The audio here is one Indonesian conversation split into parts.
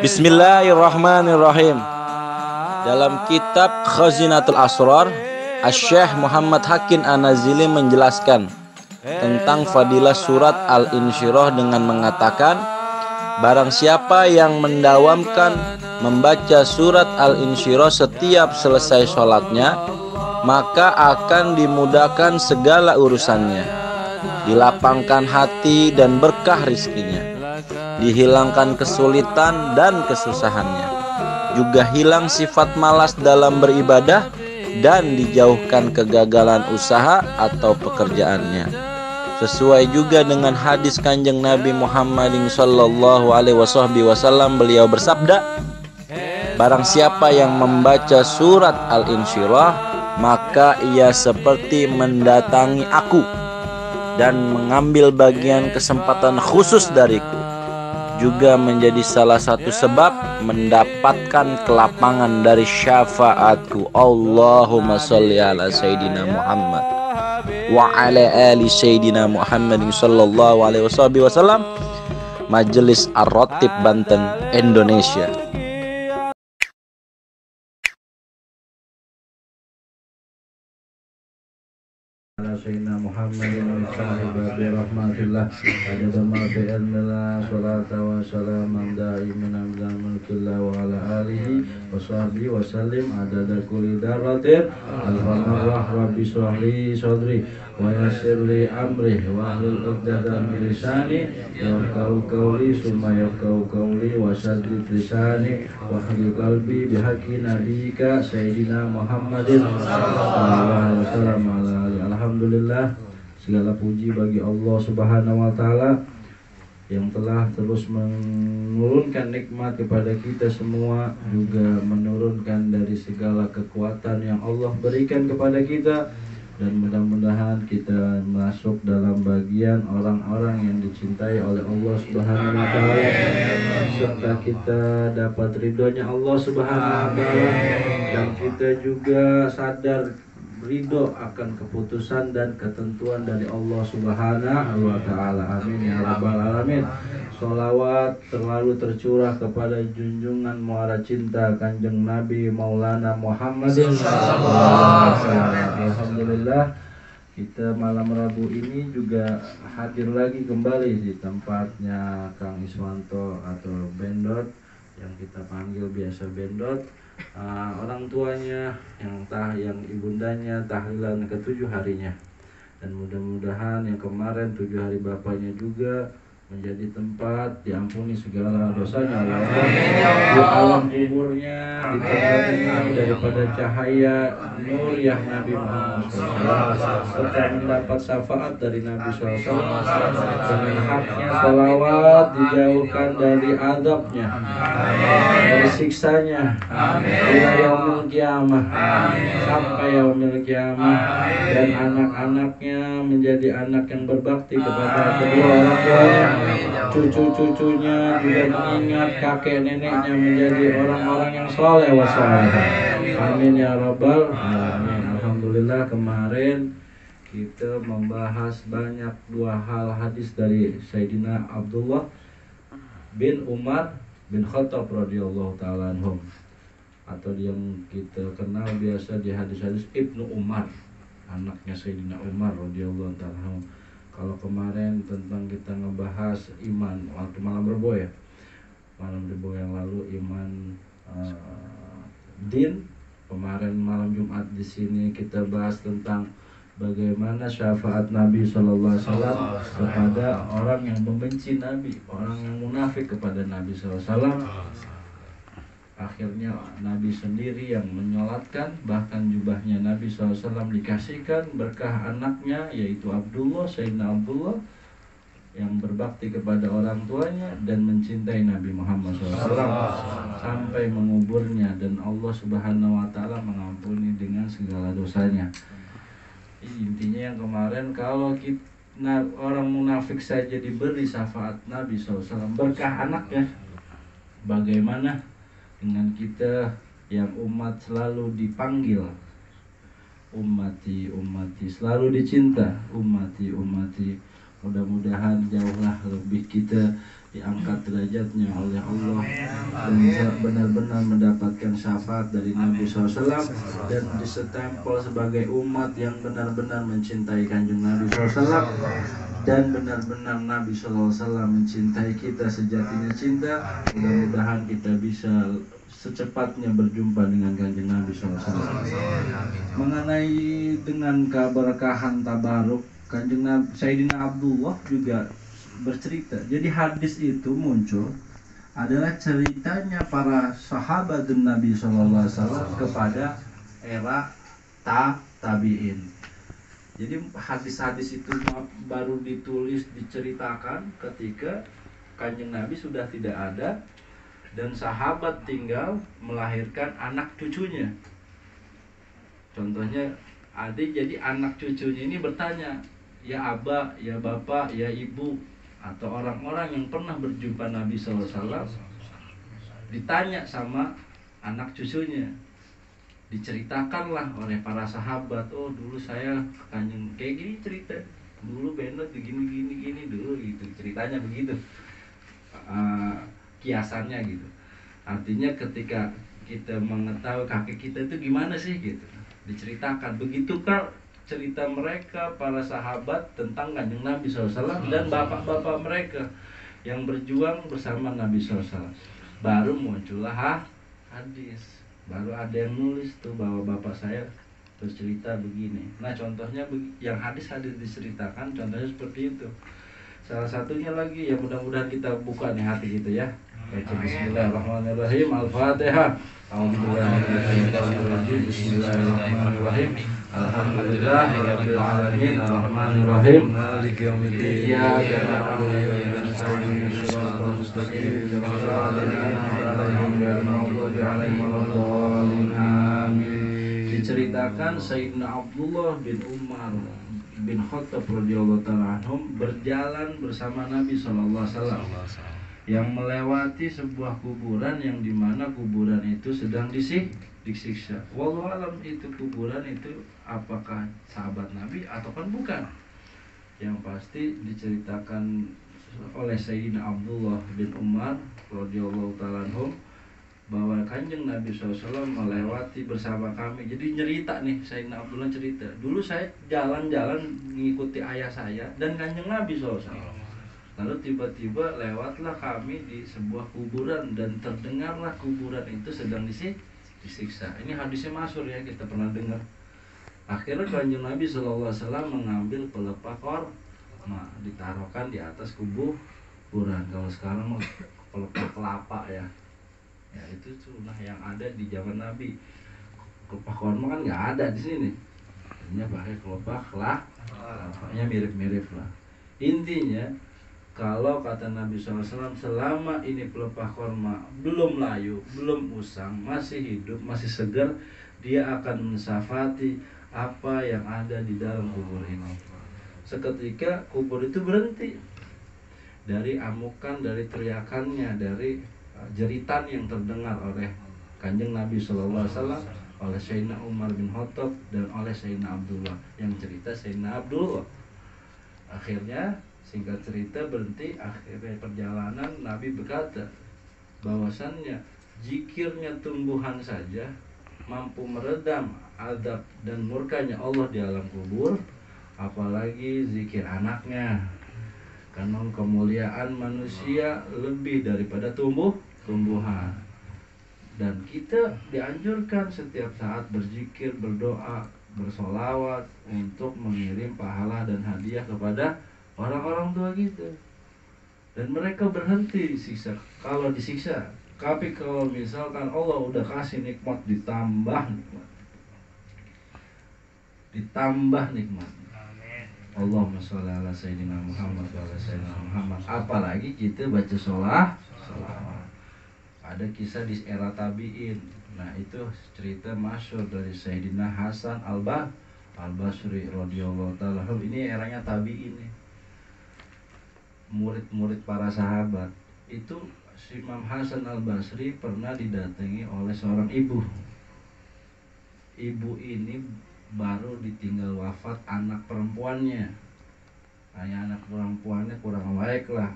Bismillahirrahmanirrahim. Dalam kitab Khazinatul Asrar, Asy-Syaikh Muhammad Hakim An-Nazili menjelaskan tentang fadilah surat Al-Insyirah dengan mengatakan, barang siapa yang mendawamkan membaca surat Al-Insyirah setiap selesai sholatnya, maka akan dimudahkan segala urusannya, dilapangkan hati dan berkah rizkinya, dihilangkan kesulitan dan kesusahannya, juga hilang sifat malas dalam beribadah, dan dijauhkan kegagalan usaha atau pekerjaannya. Sesuai juga dengan hadis Kanjeng Nabi Muhammad sallallahu alaihi wasallam, beliau bersabda, barang siapa yang membaca surat Al-Insyirah, maka ia seperti mendatangi aku dan mengambil bagian kesempatan khusus dariku, juga menjadi salah satu sebab mendapatkan kelapangan dari syafaatku. Allahumma sholli ala Sayyidina Muhammad wa ala ali Sayyidina Muhammad sallallahu alaihi wasallam. Majelis Ar-Ratib Banten, Indonesia. Sayyidina Muhammadin sahibi rahmatillah adada ma fi ilmillah salatu wa salaman daiman bila mulkillah wa ala alihi wa sahbihi wa sallim adada kulli daratin alhamdulillah rabbi shrahli sadri wa yassirli amri wa hlul 'uqdatam min lisani yafqahu qawli summa yafqahu qawli wa saddid lisani wa hlul qalbi bihaqqi nabiyyika sayyidina Muhammadin sallallahu alaihi wasallam. Alhamdulillah, segala puji bagi Allah Subhanahu wa taala yang telah terus menurunkan nikmat kepada kita semua, juga menurunkan dari segala kekuatan yang Allah berikan kepada kita, dan mudah-mudahan kita masuk dalam bagian orang-orang yang dicintai oleh Allah Subhanahu wa taala, serta kita dapat ridhonya Allah Subhanahu wa taala, dan kita juga sadar ridho akan keputusan dan ketentuan dari Allah Subhanahu wa taala. Amin ya rabbal alamin. Sholawat terlalu tercurah kepada junjungan muara cinta Kanjeng Nabi Maulana Muhammadin sallallahu alaihi wasallam. Alhamdulillah, kita malam Rabu ini juga hadir lagi kembali di tempatnya Kang Iswanto atau Bendot, yang kita panggil biasa Bendot. Orang tuanya yang ibundanya tahlilan ke-7 harinya, dan mudah-mudahan yang kemarin 7 hari bapaknya juga menjadi tempat diampuni segala dosanya Allah, di alam kuburnya ditemani daripada cahaya nur yang Nabi Muhammad SAW, serta mendapat syafaat dari Nabi SAW, dengan haknya salawat dijauhkan dari adabnya, dari siksanya, ila yaumil kiamah, sampai yaumil kiamah, dan anak-anaknya menjadi anak yang berbakti kepada kedua orang tuanya, cucu-cucunya juga mengingat kakek neneknya menjadi orang-orang yang soleh wasoleh. Amin ya rabbal alamin. Alhamdulillah, kemarin kita membahas banyak 2 hal hadis dari Sayyidina Abdullah bin Umar bin Khattab radhiyallahu ta'ala anhum, atau yang kita kenal biasa di hadis-hadis Ibnu Umar, anaknya Sayyidina Umar radhiyallahu ta'ala anhum. Kalau kemarin tentang kita ngebahas iman waktu malam Rebo ya, malam Rebo yang lalu iman din. Kemarin malam Jumat di sini kita bahas tentang bagaimana syafaat Nabi Sallallahu Alaihi Wasallam kepada orang yang membenci Nabi, orang yang munafik kepada Nabi Sallallahu Alaihi Wasallam. Akhirnya Nabi sendiri yang menyolatkan, bahkan jubahnya Nabi SAW dikasihkan berkah anaknya, yaitu Abdullah, Sayyidina Abdullah, yang berbakti kepada orang tuanya dan mencintai Nabi Muhammad SAW sampai menguburnya, dan Allah Subhanahu wa taala mengampuni dengan segala dosanya. Intinya yang kemarin, kalau kita, orang munafik saja diberi syafaat Nabi SAW berkah anaknya, bagaimana dengan kita yang umat selalu dipanggil ummati, ummati, selalu dicinta ummati, ummati. Mudah-mudahan jauhlah lebih kita diangkat derajatnya oleh Allah, dan benar-benar mendapatkan syafaat dari Nabi SAW, dan disestempel sebagai umat yang benar-benar mencintai kanjeng Nabi SAW, dan benar-benar Nabi SAW mencintai kita sejatinya cinta. Mudah-mudahan kita bisa secepatnya berjumpa dengan kanjeng Nabi SAW. Mengenai dengan keberkahan tabaruk, kanjeng Nabi Sayyidina Abdullah juga bercerita. Jadi hadis itu muncul adalah ceritanya para sahabat Nabi SAW kepada era tabi'in. Jadi hadis-hadis itu baru ditulis, diceritakan ketika kanjeng Nabi sudah tidak ada dan sahabat tinggal melahirkan anak cucunya. Contohnya adik, jadi anak cucunya ini bertanya, ya abah, ya bapak, ya ibu, atau orang-orang yang pernah berjumpa Nabi SAW ditanya sama anak cucunya, diceritakanlah oleh para sahabat, oh dulu saya kanjeng kayak gini cerita, dulu bener gini dulu gitu, ceritanya begitu, kiasannya gitu. Artinya ketika kita mengetahui kakek kita itu gimana sih gitu, diceritakan. Begitukah cerita mereka para sahabat tentang kanjeng Nabi SAW dan bapak-bapak mereka yang berjuang bersama Nabi SAW. Baru muncullah hadis, baru ada yang nulis tuh bahwa bapak saya bercerita begini. Nah contohnya yang hadis-hadis diceritakan contohnya seperti itu. Salah satunya lagi yang mudah-mudahan kita buka nih hati kita ya. Bismillahirrahmanirrahim. Al-Fatihah. Bismillahirrahmanirrahim. Alhamdulillahirabbil alamin. Arrahmanirrahim. Maliki yaumiddin. Iyyaka na'budu wa iyyaka nasta'in. Shiratal mustaqim. Shiratal ladzina an'amta 'alaihim ghairil maghdubi 'alaihim waladdallin. Amin. Diceritakan Sayyidina Abdullah bin Umar bin Khattab radhiyallahu ta'ala anhum berjalan bersama Nabi sallallahu alaihi wasallam yang melewati sebuah kuburan yang dimana kuburan itu sedang disiksa. Wallahu alam itu kuburan itu apakah sahabat Nabi ataupun bukan. Yang pasti diceritakan oleh Sayyidina Abdullah bin Umar radhiyallahu ta'ala anhum bahwa kanjeng Nabi SAW melewati bersama kami. Jadi nyerita nih, Sayyidina Abdullah cerita, dulu saya jalan-jalan mengikuti ayah saya dan kanjeng Nabi SAW. Lalu tiba-tiba lewatlah kami di sebuah kuburan dan terdengarlah kuburan itu sedang disiksa. Ini hadisnya masyhur ya, kita pernah dengar. Akhirnya kanjeng Nabi SAW mengambil pelepah korma, ditaruhkan di atas kuburan. Kalau sekarang mah pelepah kelapa ya. Ya itu sunnah yang ada di zaman Nabi. Pelepah korma kan nggak ada di sini. Hanya pakai pelepah kelapanya mirip-mirip lah. Intinya kalau kata Nabi SAW, selama ini pelepah korma belum layu, belum usang, masih hidup, masih segar, dia akan mensafati apa yang ada di dalam kubur ini. Seketika kubur itu berhenti. Dari amukan, dari teriakannya, dari jeritan yang terdengar oleh kanjeng Nabi SAW, oleh Sayyidina Umar bin Khattab, dan oleh Sayyidina Abdullah. Yang cerita Sayyidina Abdullah. Akhirnya singkat cerita berhenti. Akhirnya perjalanan Nabi berkata bahwasannya zikirnya tumbuhan saja mampu meredam azab dan murkanya Allah di alam kubur, apalagi zikir anaknya. Karena kemuliaan manusia lebih daripada tumbuhan. Dan kita dianjurkan setiap saat berzikir, berdoa, bersolawat untuk mengirim pahala dan hadiah kepada orang-orang tua kita. Dan mereka berhenti disiksa kalau disiksa. Tapi kalau misalkan Allah udah kasih nikmat, ditambah nikmat. Allahumma sholli ala sayyidina Muhammad wa ala sayyidina Muhammad. Apalagi kita baca sholawat. Ada kisah di era tabi'in. Nah itu cerita masyhur dari Sayyidina Hasan al-Basri radhiyallahu ta'ala. Ini eranya tabi'in nih. Murid-murid para sahabat. Itu Imam Hasan al-Basri pernah didatangi oleh seorang ibu. Ibu ini baru ditinggal wafat anak perempuannya. Anak perempuannya kurang baik lah.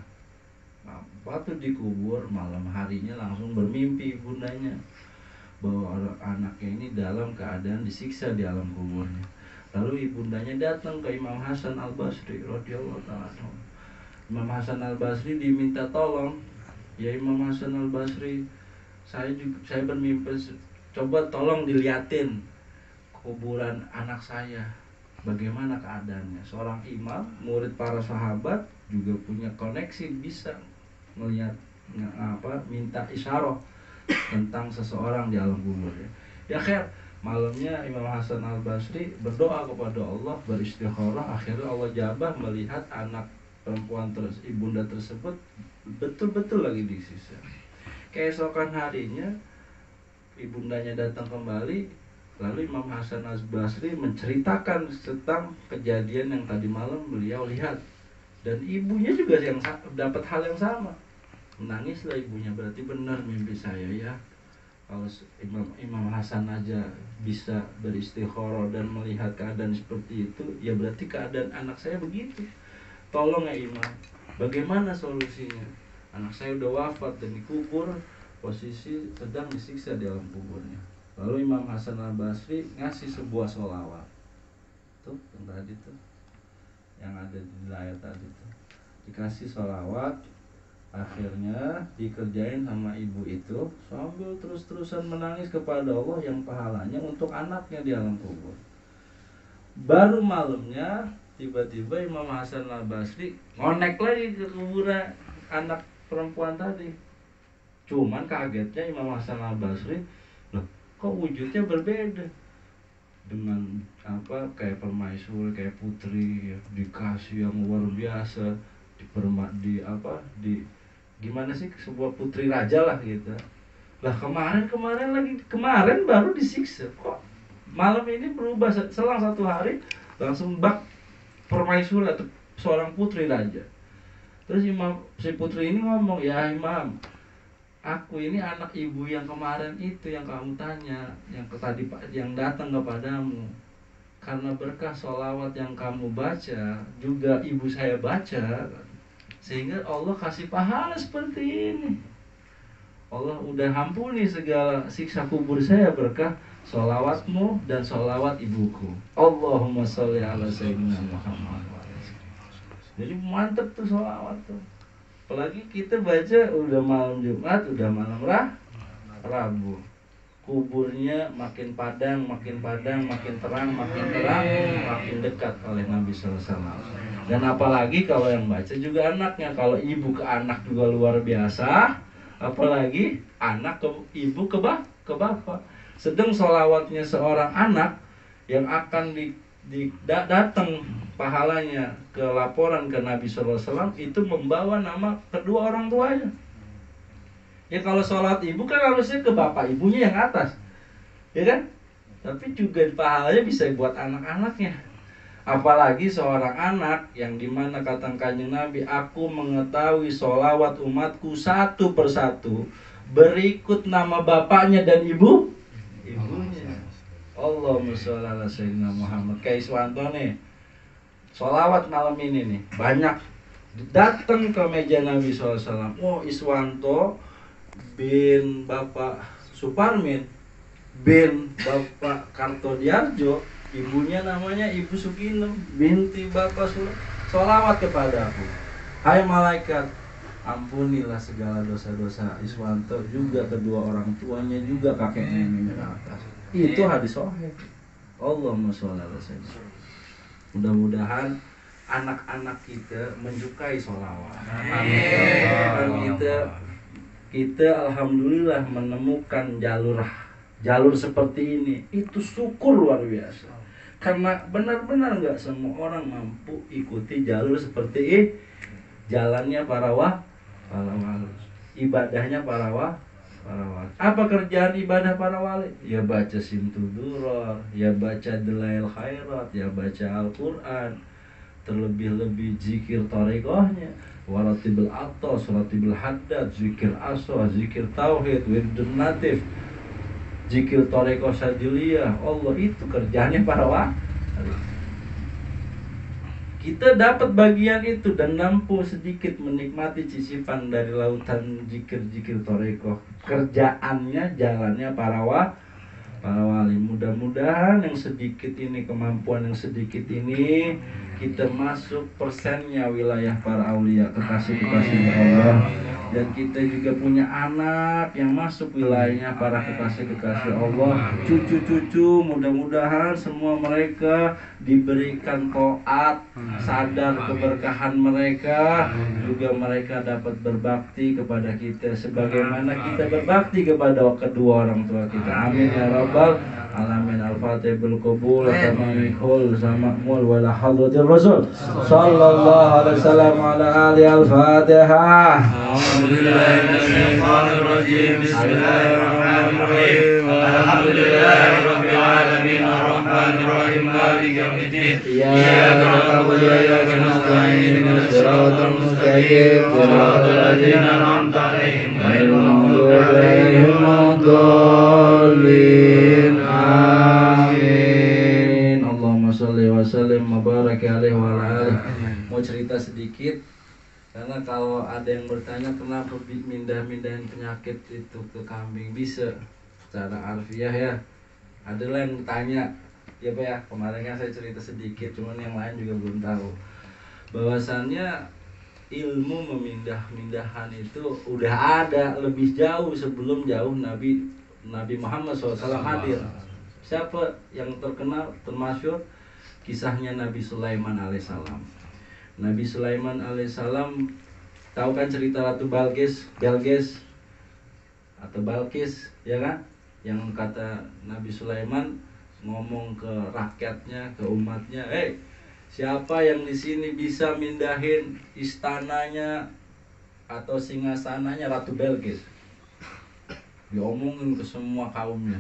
Waktu dikubur malam harinya langsung bermimpi ibundanya bahwa anaknya ini dalam keadaan disiksa di alam kuburnya. Lalu ibundanya datang ke Imam Hasan Al-Basri radhiyallahu ta'ala. Imam Hasan Al-Basri diminta tolong, ya Imam Hasan Al-Basri, saya bermimpi, coba tolong diliatin kuburan anak saya, bagaimana keadaannya. Seorang imam, murid para sahabat, juga punya koneksi, bisa melihat minta isyarah tentang seseorang di alam kubur ya. Ya khair, malamnya Imam Hasan Al-Basri berdoa kepada Allah, beristikharah, akhirnya Allah jabah melihat anak perempuan ibunda tersebut betul-betul lagi disiksa. Keesokan harinya ibundanya datang kembali, lalu Imam Hasan Al-Basri menceritakan tentang kejadian yang tadi malam beliau lihat, dan ibunya juga yang dapat hal yang sama. Menangislah ibunya, berarti benar mimpi saya ya. Kalau Imam Hasan aja bisa beristikharah dan melihat keadaan seperti itu, ya berarti keadaan anak saya begitu. Tolong ya Imam, bagaimana solusinya? Anak saya udah wafat dan dikubur, posisi sedang disiksa di alam kuburnya. Lalu Imam Hasan Al-Basri ngasih sebuah sholawat. Tuh, yang tadi tuh, yang ada di layar tadi tuh. Dikasih sholawat, akhirnya dikerjain sama ibu itu sambil terus-terusan menangis kepada Allah yang pahalanya untuk anaknya di alam kubur. Baru malamnya tiba-tiba Imam Hasan Al-Basri ngonek lagi ke kuburan anak perempuan tadi. Cuman kagetnya Imam Hasan Al-Basri, loh kok wujudnya berbeda, dengan kayak permaisuri, kayak putri ya, dikasih yang luar biasa, gimana sih, sebuah putri raja lah gitu. Lah kemarin baru disiksa, kok malam ini berubah, selang 1 hari langsung bak permaisuri atau seorang putri raja. Terus si putri ini ngomong, ya Imam, aku ini anak ibu yang kemarin itu yang kamu tanya, yang datang kepadamu. Karena berkah sholawat yang kamu baca, juga ibu saya baca, sehingga Allah kasih pahala seperti ini. Allah udah ampuni segala siksa kubur saya berkah sholawatmu dan sholawat ibuku. Allahumma sholli ala sayyidina Muhammad. Jadi mantep tuh sholawat tuh. Apalagi kita baca udah malam Jumat, udah malam Rabu. Kuburnya makin padang, makin terang, makin dekat oleh Nabi SAW. Dan apalagi kalau yang baca juga anaknya. Kalau ibu ke anak juga luar biasa, apalagi anak ke ibu ke bapak. Sedang sholawatnya seorang anak yang akan datang pahalanya ke laporan ke Nabi SAW, itu membawa nama kedua orang tuanya. Ya kalau sholat ibu kan harusnya ke bapak ibunya yang atas, ya kan? Tapi juga pahalanya bisa buat anak-anaknya. Apalagi seorang anak yang dimana kata Kanjeng Nabi, aku mengetahui sholawat umatku satu persatu berikut nama bapaknya dan ibunya. Allahumma sholli ala sayyidina Muhammad. Kayak Iswanto nih, sholawat malam ini nih banyak datang ke meja Nabi SAW. Oh, Iswanto bin Bapak Suparmin bin Bapak Kartodiarjo, ibunya namanya Ibu Sukino binti Bapak sholawat kepada aku. Hai malaikat, ampunilah segala dosa-dosa Iswanto, juga kedua orang tuanya, juga kakek neneknya atas. Itu hadis sahih. Allahumma sholli ala sayyidina. Mudah-mudahan anak-anak kita menyukai sholawat. Amin. Kita alhamdulillah menemukan jalur seperti ini. Itu syukur luar biasa. Karena benar-benar nggak semua orang mampu ikuti jalur seperti ini. Jalannya para wali, ibadahnya para wali. Apa kerjaan ibadah para wali? Ya baca Simtuduror, ya baca Dalail Khairat, ya baca Al-Quran, terlebih-lebih zikir tarekohnya, waratibul atos, waratibul haddad, zikir aswa, zikir tauhid, wirdun natif, zikir tarekoh sajiliyah. Allah, itu kerjanya para wali. kita dapat bagian itu dan mampu sedikit menikmati cicipan dari lautan zikir-zikir toreko. Kerjaannya, jalannya para wali. Mudah-mudahan yang sedikit ini, kemampuan yang sedikit ini, kita masuk persennya wilayah para aulia, kekasih-kekasih Allah. Dan kita juga punya anak yang masuk wilayahnya para kekasih-kekasih Allah. Cucu-cucu, mudah-mudahan semua mereka diberikan taat, sadar keberkahan mereka, juga mereka dapat berbakti kepada kita sebagaimana kita berbakti kepada kedua orang tua kita. Amin ya rabbal alamin. Al-Fatihah bil qabul tamamul samakmul wala hadratir rasul sallallahu alaihi wasallam ala ali al-Fatihah. A'udzubillahi minasyaitonir rajim. Bismillahirrahmanirrahim. Alhamdulillahirabbil alamin arrahmanir rahim maliki yaumiddin. Iyyaka na'budu wa iyyaka nasta'in ihdinas siratal mustaqim siratal ladzina an'amta 'alaihim ghairil maghdubi 'alaihim waladdallin. Amin. Allahumma sholli wa sallim wa barik alaihi wa ala alihi. Mau cerita sedikit karena kalau ada yang bertanya kenapa mindahin penyakit itu ke kambing, bisa secara harfiah ya. Adalah yang tanya, ya Pak ya, kemarin kan saya cerita sedikit, cuman yang lain juga belum tahu. Bahwasannya ilmu memindahan itu udah ada lebih jauh sebelum Nabi Muhammad SAW hadir. Siapa yang terkenal, termasyhur? Kisahnya Nabi Sulaiman alaihissalam. Nabi Sulaiman alaihissalam, tahu kan cerita Ratu Balqis atau Balqis, ya kan? Yang kata Nabi Sulaiman ngomong ke rakyatnya, ke umatnya, siapa yang di sini bisa mindahin istananya atau singgasananya Ratu Balqis? Diomongin ke semua kaumnya,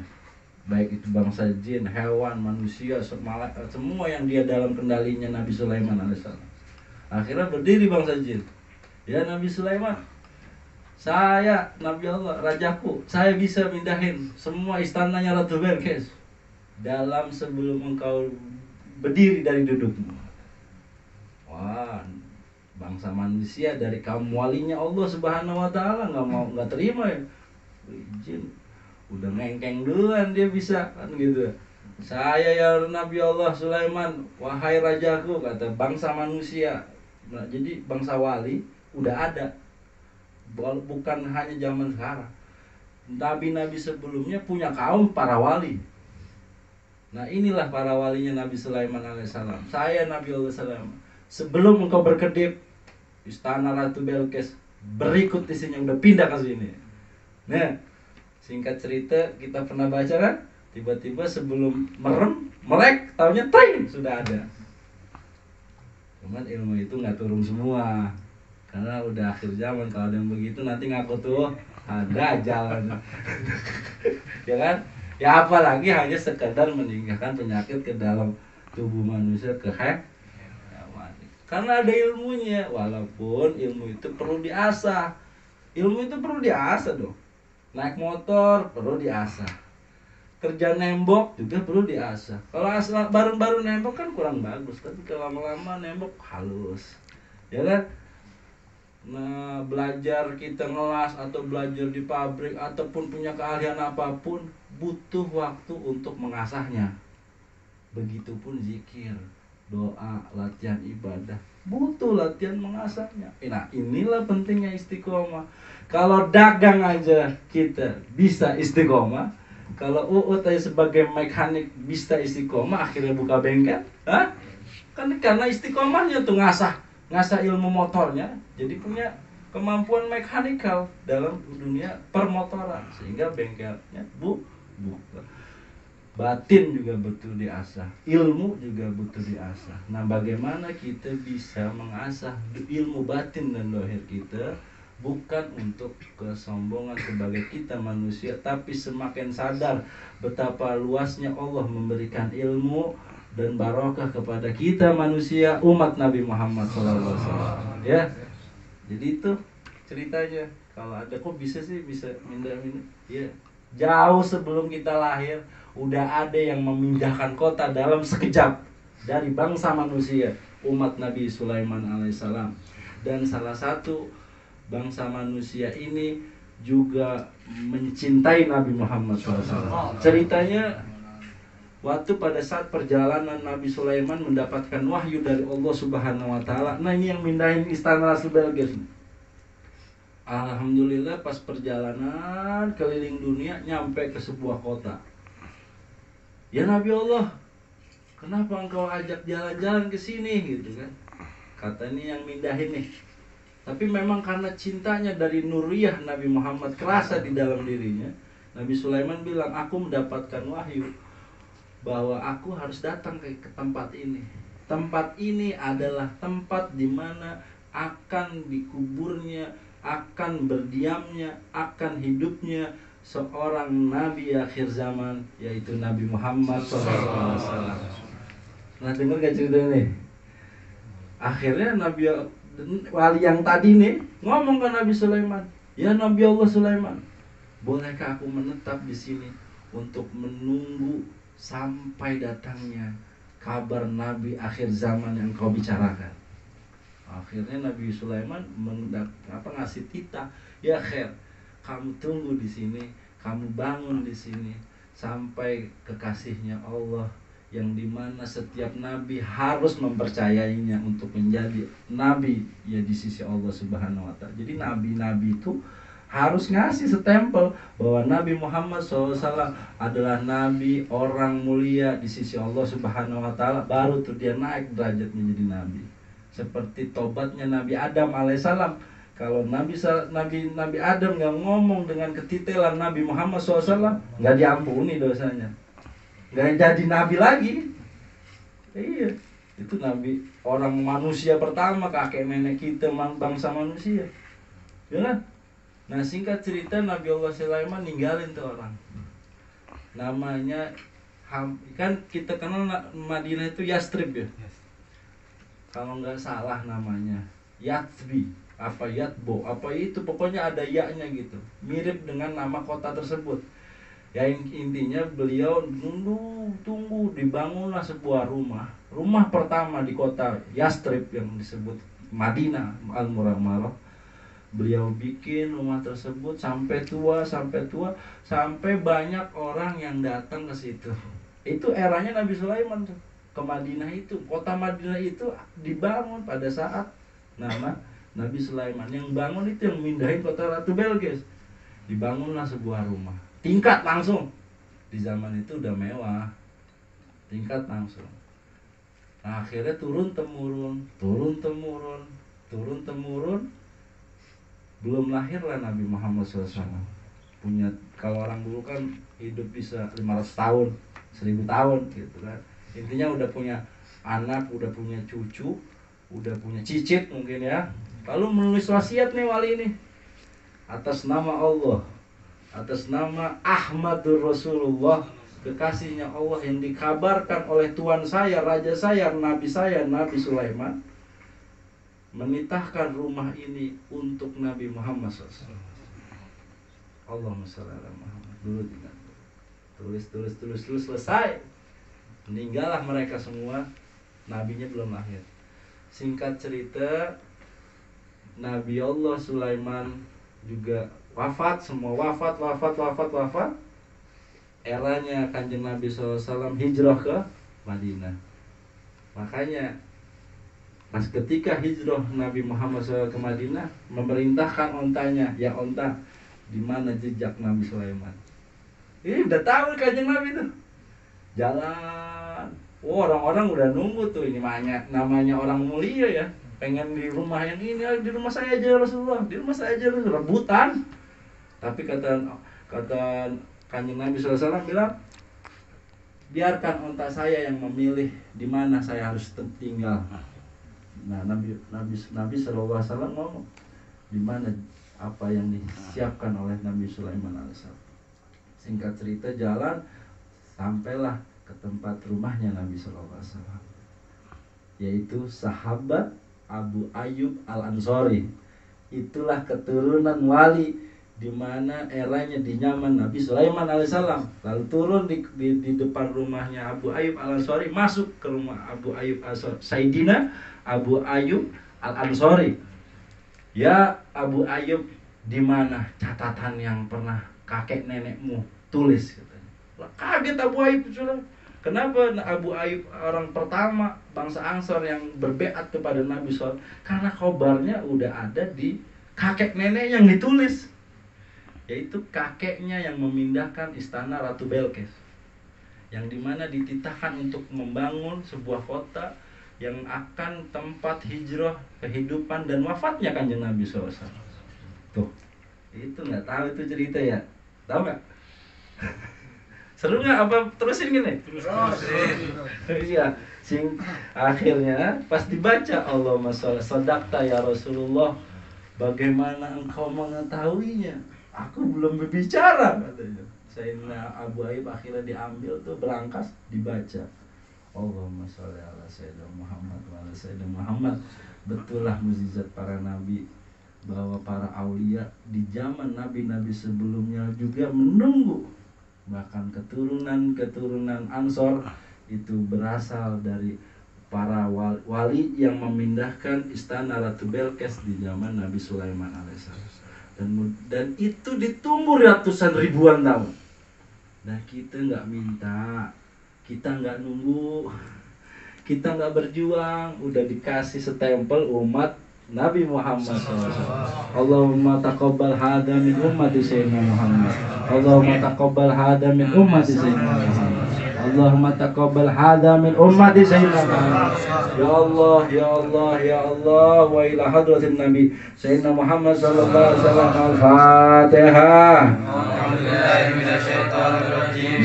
baik itu bangsa jin, hewan, manusia, semua yang dia dalam kendalinya Nabi Sulaiman alaihissalam. Akhirnya berdiri bangsa jin, ya Nabi Sulaiman, saya Nabi Allah, rajaku, saya bisa mindahin semua istananya Ratu Balqis dalam sebelum engkau berdiri dari dudukmu. Wah, bangsa manusia dari kaum walinya Allah Subhanahu wa taala nggak terima ya. Jin udah ngengkeng duluan dia bisa kan gitu. Saya ya Nabi Allah Sulaiman, wahai rajaku, kata bangsa manusia. Nah, jadi bangsa wali udah ada, bukan hanya zaman sekarang. Nabi-nabi sebelumnya punya kaum para wali. Nah inilah para walinya Nabi Sulaiman alaihissalam. Saya Nabi Allah Sulaiman, sebelum engkau berkedip istana Ratu Balqis, berikut isinya udah pindah ke sini. Nah, singkat cerita kita pernah baca kan, tiba-tiba sebelum melek taunya tring sudah ada. Cuman ilmu itu nggak turun semua, karena udah akhir zaman. Kalau ada yang begitu nanti ngaku tuh ada jalan. Ya kan? Ya apalagi hanya sekedar meninggalkan penyakit ke dalam tubuh manusia, ke hewan. Karena ada ilmunya, walaupun ilmu itu perlu diasah. Ilmu itu perlu diasah dong. Naik motor perlu diasah, kerja nembok juga perlu diasah. Kalau asal baru-baru nembok kan kurang bagus, tapi kalau lama-lama nembok halus, ya kan? Nah, belajar kita ngelas atau belajar di pabrik ataupun punya keahlian apapun butuh waktu untuk mengasahnya. Begitupun zikir, doa, latihan ibadah, butuh latihan mengasahnya. Nah, inilah pentingnya istiqomah. Kalau dagang aja kita bisa istiqomah, kalau Uut sebagai mekanik bisa istiqomah, akhirnya buka bengkel, kan karena istiqomahnya tuh ngasah ilmu motornya, jadi punya kemampuan mekanikal dalam dunia permotoran, sehingga bengkelnya buka. Batin juga butuh diasah, ilmu juga butuh diasah. Nah, bagaimana kita bisa mengasah ilmu batin dan dohir kita? Bukan untuk kesombongan sebagai kita manusia, tapi semakin sadar betapa luasnya Allah memberikan ilmu dan barokah kepada kita manusia, umat Nabi Muhammad SAW. Ya, jadi itu ceritanya. Kalau ada kok bisa sih bisa mindah. Ya, jauh sebelum kita lahir udah ada yang memindahkan kota dalam sekejap dari bangsa manusia. umat Nabi Sulaiman alaihissalam. Dan salah satu bangsa manusia ini juga mencintai Nabi Muhammad SAW. Ceritanya waktu pada saat perjalanan Nabi Sulaiman mendapatkan wahyu dari Allah Subhanahu wa taala. Nah, ini yang mindahin istana Ratu Belkis. Alhamdulillah pas perjalanan keliling dunia nyampe ke sebuah kota. Ya Nabi Allah, kenapa engkau ajak jalan-jalan ke sini gitu kan? Kata ini yang mindahin nih. Tapi memang karena cintanya dari nuriyah Nabi Muhammad kerasa di dalam dirinya, Nabi Sulaiman bilang, aku mendapatkan wahyu bahwa aku harus datang ke tempat ini. Tempat ini adalah tempat di mana akan dikuburnya, akan berdiamnya, akan hidupnya seorang nabi akhir zaman, yaitu Nabi Muhammad SAW. Nah, dengar gak cerita ini? Akhirnya Nabi wali yang tadi nih ngomong ke Nabi Sulaiman, ya Nabi Allah Sulaiman, bolehkah aku menetap di sini untuk menunggu sampai datangnya kabar Nabi akhir zaman yang kau bicarakan? Akhirnya Nabi Sulaiman ngasih titah, ya khair, kamu tunggu di sini, kamu bangun di sini sampai kekasihnya Allah, yang dimana setiap nabi harus mempercayainya untuk menjadi nabi ya di sisi Allah Subhanahu wa taala. Jadi nabi-nabi itu harus ngasih stempel bahwa Nabi Muhammad SAW adalah nabi, orang mulia di sisi Allah Subhanahu wa taala, baru tuh dia naik derajat menjadi nabi. Seperti tobatnya Nabi Adam alaihissalam. Kalau Nabi Adam nggak ngomong dengan ketitelan Nabi Muhammad SAW, nggak diampuni dosanya, nggak jadi nabi lagi. Iya, itu nabi, orang manusia pertama, kakek nenek kita, bangsa manusia, ya kan? Nah, singkat cerita Nabi Allah Sulaiman ninggalin tuh orang. Namanya kan kita kenal Madinah itu Yastrib ya. Kalau nggak salah namanya Yatsbi, apa Yatbo, apa itu, pokoknya ada ya-nya gitu, mirip dengan nama kota tersebut. Ya intinya beliau tunggu dibangunlah sebuah rumah pertama di kota Yastrib yang disebut Madinah Al-Munawwarah. Beliau bikin rumah tersebut sampai tua, sampai banyak orang yang datang ke situ. Itu eranya Nabi Sulaiman tuh. Ke Madinah itu, kota Madinah itu dibangun pada saat nama Nabi Sulaiman. Yang bangun itu yang mindahin kota Ratu Belkis. Dibangunlah sebuah rumah, tingkat langsung. Di zaman itu udah mewah, tingkat langsung. Nah, akhirnya turun temurun. Belum lahirlah Nabi Muhammad SAW. Punya, kalau orang dulu kan hidup bisa 500 tahun, 1000 tahun gitu kan. Intinya udah punya anak, udah punya cucu, udah punya cicit mungkin ya. Lalu menulis wasiat nih wali ini, atas nama Allah, atas nama Ahmadur Rasulullah, kekasihnya Allah yang dikabarkan oleh Tuhan saya, Raja saya, Nabi Sulaiman, menitahkan rumah ini untuk Nabi Muhammad SAW. Allahumma shalli ala Muhammad. Dulu tinggal tulis selesai. Meninggallah mereka semua, nabinya belum lahir. Singkat cerita, Nabi Allah Sulaiman juga wafat, semua wafat. Eranya Kanjeng Nabi SAW hijrah ke Madinah. Makanya pas ketika hijrah Nabi Muhammad SAW ke Madinah, memerintahkan ontanya, ya onta, di mana jejak Nabi Sulaiman. Ini udah tahu Kanjeng Nabi tuh. Jalan, orang-orang udah nunggu tuh, ini namanya orang mulia ya, pengen di rumah yang ini, di rumah saya aja Rasulullah, di rumah saya aja Rasulullah, rebutan. Tapi kata Kanjeng Nabi SAW bilang, biarkan unta saya yang memilih di mana saya harus tinggal. Nah, Nabi SAW ngomong di mana apa yang disiapkan oleh Nabi Sulaiman alaihissalam. Singkat cerita, jalan sampailah ke tempat rumahnya Nabi SAW, yaitu sahabat Abu Ayyub Al-Ansari. Itulah keturunan wali di mana eranya di zaman Nabi Sulaiman alaihissalam, lalu turun di depan rumahnya Abu Ayyub Al-Ansari, masuk ke rumah Abu Ayyub Al-Ansari, Sayyidina Abu Ayyub Al-Ansari. Ya Abu Ayyub, di mana catatan yang pernah kakek nenekmu tulis, katanya. Lah, kaget Abu Ayyub, sudah. Kenapa Abu Ayyub orang pertama bangsa Ansor yang berbeat kepada Nabi SAW? Karena khobarnya udah ada di kakek nenek yang ditulis, yaitu kakeknya yang memindahkan istana Ratu Belkes, yang dimana dititahkan untuk membangun sebuah kota yang akan tempat hijrah, kehidupan dan wafatnya Kanjeng Nabi SAW. Tuh, itu nggak tahu itu cerita ya? Tahu nggak? Seru nggak? Apa terusin gini? Terus ya, akhirnya pas dibaca Allahumma sholli sadaqta ya Rasulullah, bagaimana engkau mengetahuinya? Aku belum berbicara, katanya. Sayyidina Abu Ayyub akhirnya diambil tuh berangkas, dibaca Allahumma sholli ala Sayyidina Muhammad wa ala Sayyidina Muhammad. Betullah mukjizat para nabi, bahwa para aulia di zaman nabi-nabi sebelumnya juga menunggu, bahkan keturunan Ansor itu berasal dari para wali yang memindahkan istana Ratu Belkes di zaman Nabi Sulaiman alaihissalam. Dan itu ditunggu ratusan ribuan tahun. Nah, kita nggak minta, kita nggak nunggu, kita nggak berjuang, udah dikasih stempel umat Nabi Muhammad SAW. Allahumma taqabbal hada min ummati Sayyidina Muhammad. Allahumma taqabbal hada min ummati Sayyidina Muhammad. Allahumma taqabbal hada min ummati Sayyidina Muhammad. Ya Allah, ya Allah, ya Allah, wa ila hadratin Nabi Sayyidina Muhammad sallallahu alaihi wasallam. Al-Fatihah.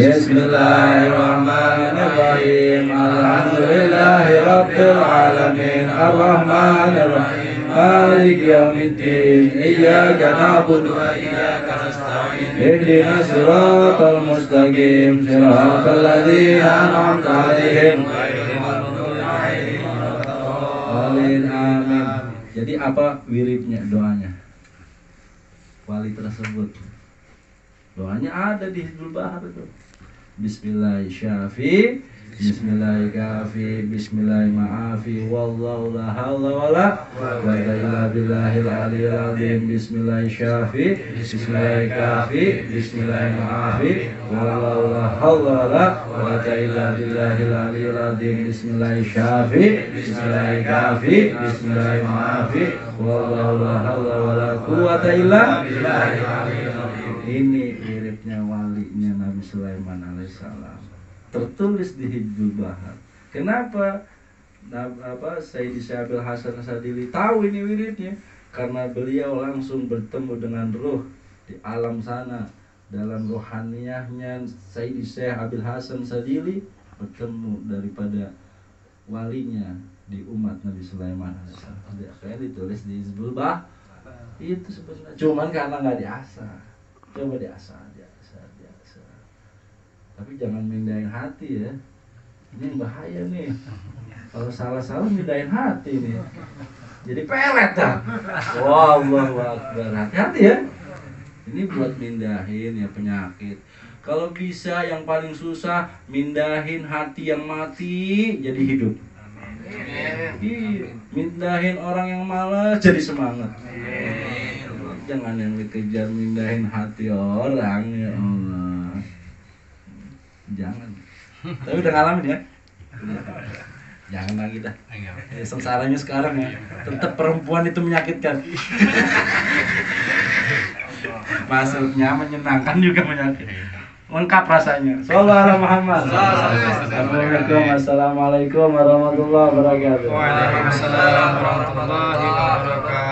Bismillahirrahmanirrahim. Alhamdulillahi rabbil alamin. Ar-Rahmanir Rahim. Malik yaumiddin. Iyyaka na'budu wa iyyaka nasta'in. Ihdinas siratal mustaqim. Siratal ladzina an'amta 'alaihim ghairil maghdubi 'alaihim waladdallin. Amin. Jadi apa wiridnya, doanya wali tersebut? Doanya ada di Hizbul Bahar itu. Bismillahirrahmanirrahim. Bismillahirrahmanirrahim. Bismillahirrahmanirrahim. Wallahu la haula wala quwwata illa billahil aliyyil azim. Bismillahirrahmanirrahim. Bismillahirrahmanirrahim. Bismillahirrahmanirrahim. Wallahu la haula wala quwwata illa billahil aliyyil azim. Bismillahirrahmanirrahim. Bismillahirrahmanirrahim. Bismillahirrahmanirrahim. Wallahu la haula wala quwwata illa billahil aliyyil azim. Ini wiridnya walinya Nabi Sulaiman alaihissalam, tertulis di Hizbul Bahar. Kenapa Sayyidi Syekh Abil Hasan Sadili tahu ini wiridnya? Karena beliau langsung bertemu dengan ruh di alam sana. Dalam rohaniyahnya Sayyidi Syekh Abil Hasan Sadili bertemu daripada walinya di umat Nabi Sulaiman alaihissalam. Akhirnya ditulis di Hizbul Bahar. Itu sebenarnya cuman karena nggak diasah. Coba diasah. Tapi jangan mindahin hati ya. Ini bahaya nih. Kalau salah-salah mindahin hati nih. Jadi pelet dah. Wallahu akbar. Hati-hati ya. Ini buat mindahin ya penyakit. Kalau bisa yang paling susah mindahin hati yang mati jadi hidup. Mindahin orang yang malas jadi semangat. Jangan yang dikejar mindahin hati orang ya Allah. Jangan. Tapi udah ngalamin ya. Jangan lagi dah. Sengsaranya sekarang ya. Tetap perempuan itu menyakitkan. Masuknya menyenangkan juga menyakitkan. Lengkap rasanya. Shallallahu alaihi Muhammad. Assalamualaikum warahmatullahi wabarakatuh. Waalaikumsalam warahmatullahi wabarakatuh.